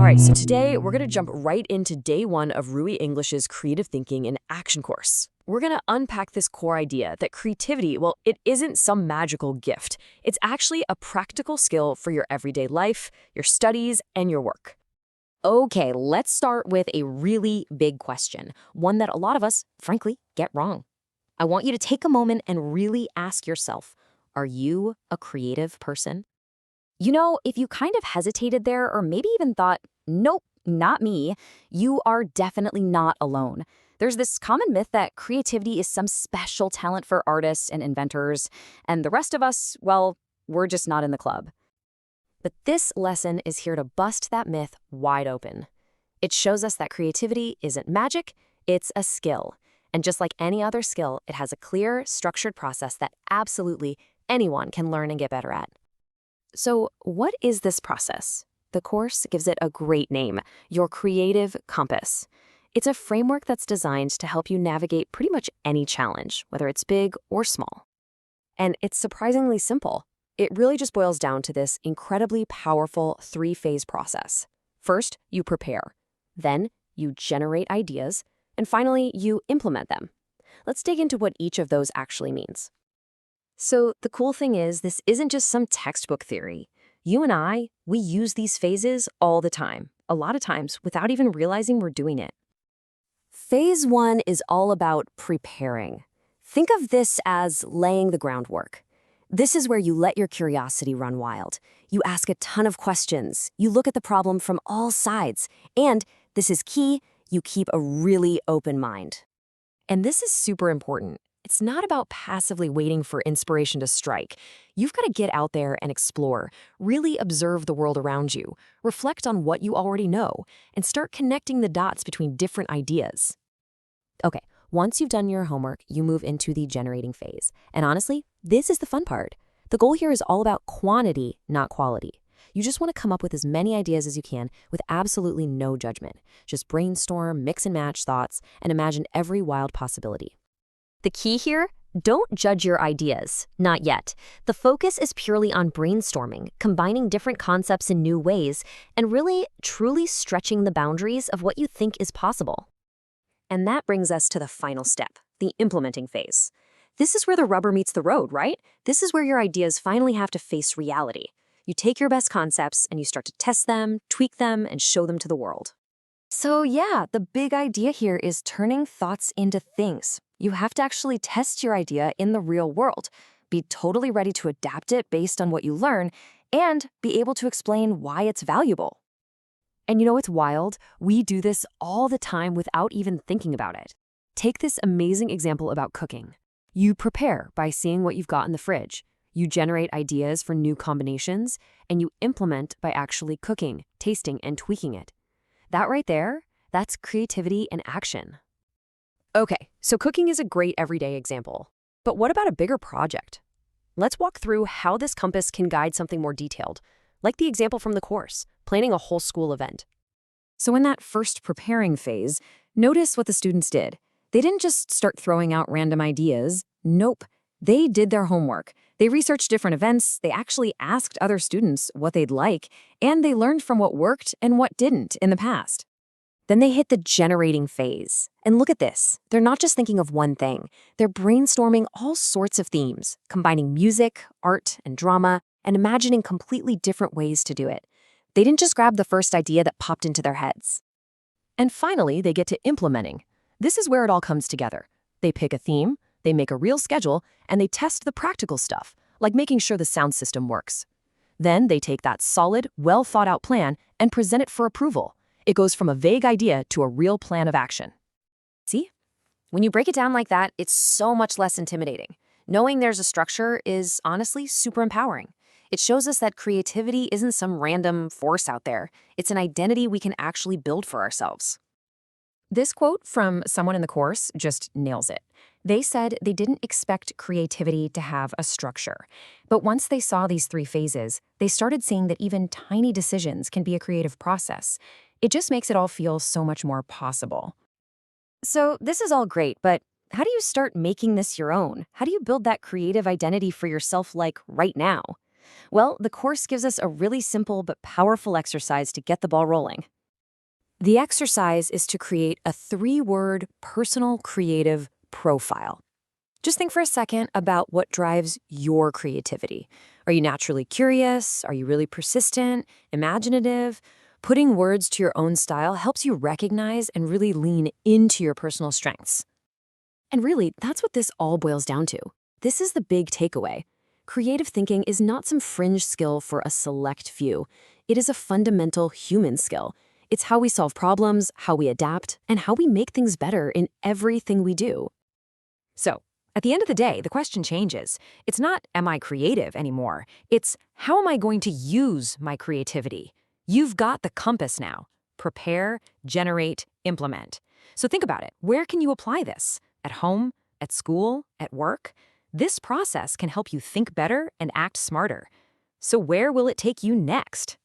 All right, so today we're going to jump right into day one of RuiEnglish's Creative Thinking in Action course. We're going to unpack this core idea that creativity, well, it isn't some magical gift. It's actually a practical skill for your everyday life, your studies, and your work. Okay, let's start with a really big question, one that a lot of us, frankly, get wrong. I want you to take a moment and really ask yourself, are you a creative person? You know, if you kind of hesitated there or maybe even thought, nope, not me, you are definitely not alone. There's this common myth that creativity is some special talent for artists and inventors, and the rest of us, well, we're just not in the club. But this lesson is here to bust that myth wide open. It shows us that creativity isn't magic, it's a skill. And just like any other skill, it has a clear, structured process that absolutely anyone can learn and get better at. So what is this process? The course gives it a great name, your creative compass. It's a framework that's designed to help you navigate pretty much any challenge, whether it's big or small. And it's surprisingly simple. It really just boils down to this incredibly powerful three-phase process. First, you prepare. Then, you generate ideas. And finally, you implement them. Let's dig into what each of those actually means. So the cool thing is, this isn't just some textbook theory. You and I, we use these phases all the time, a lot of times without even realizing we're doing it. Phase one is all about preparing. Think of this as laying the groundwork. This is where you let your curiosity run wild. You ask a ton of questions. You look at the problem from all sides. And, this is key, you keep a really open mind. And this is super important. It's not about passively waiting for inspiration to strike. You've got to get out there and explore, really observe the world around you, reflect on what you already know, and start connecting the dots between different ideas. Okay, once you've done your homework, you move into the generating phase. And honestly, this is the fun part. The goal here is all about quantity, not quality. You just want to come up with as many ideas as you can with absolutely no judgment. Just brainstorm, mix and match thoughts, and imagine every wild possibility. The key here? Don't judge your ideas. Not yet. The focus is purely on brainstorming, combining different concepts in new ways, and really, truly stretching the boundaries of what you think is possible. And that brings us to the final step, the implementing phase. This is where the rubber meets the road, right? This is where your ideas finally have to face reality. You take your best concepts and you start to test them, tweak them, and show them to the world. So yeah, the big idea here is turning thoughts into things. You have to actually test your idea in the real world, be totally ready to adapt it based on what you learn, and be able to explain why it's valuable. And you know what's wild? We do this all the time without even thinking about it. Take this amazing example about cooking. You prepare by seeing what you've got in the fridge. You generate ideas for new combinations, and you implement by actually cooking, tasting, and tweaking it. That right there, that's creativity in action. Okay, so cooking is a great everyday example. But what about a bigger project? Let's walk through how this compass can guide something more detailed, like the example from the course, planning a whole school event. So in that first preparing phase, notice what the students did. They didn't just start throwing out random ideas. Nope, they did their homework. They researched different events, they actually asked other students what they'd like, and they learned from what worked and what didn't in the past. Then they hit the generating phase. And look at this. They're not just thinking of one thing. They're brainstorming all sorts of themes, combining music, art, and drama, and imagining completely different ways to do it. They didn't just grab the first idea that popped into their heads. And finally, they get to implementing. This is where it all comes together. They pick a theme, they make a real schedule, and they test the practical stuff, like making sure the sound system works. Then they take that solid, well-thought-out plan and present it for approval. It goes from a vague idea to a real plan of action. See? When you break it down like that, it's so much less intimidating. Knowing there's a structure is honestly super empowering. It shows us that creativity isn't some random force out there. It's an identity we can actually build for ourselves. This quote from someone in the course just nails it. They said they didn't expect creativity to have a structure. But once they saw these three phases, they started seeing that even tiny decisions can be a creative process. It just makes it all feel so much more possible. So this is all great, but how do you start making this your own? How do you build that creative identity for yourself, like right now? Well, the course gives us a really simple but powerful exercise to get the ball rolling. The exercise is to create a 3-word personal creative profile. Just think for a second about what drives your creativity. Are you naturally curious? Are you really persistent, imaginative? Putting words to your own style helps you recognize and really lean into your personal strengths. And really, that's what this all boils down to. This is the big takeaway. Creative thinking is not some fringe skill for a select few. It is a fundamental human skill. It's how we solve problems, how we adapt, and how we make things better in everything we do. So, at the end of the day, the question changes. It's not, am I creative anymore? It's, how am I going to use my creativity? You've got the compass now. Prepare, generate, implement. So think about it. Where can you apply this? At home? At school? At work? This process can help you think better and act smarter. So where will it take you next?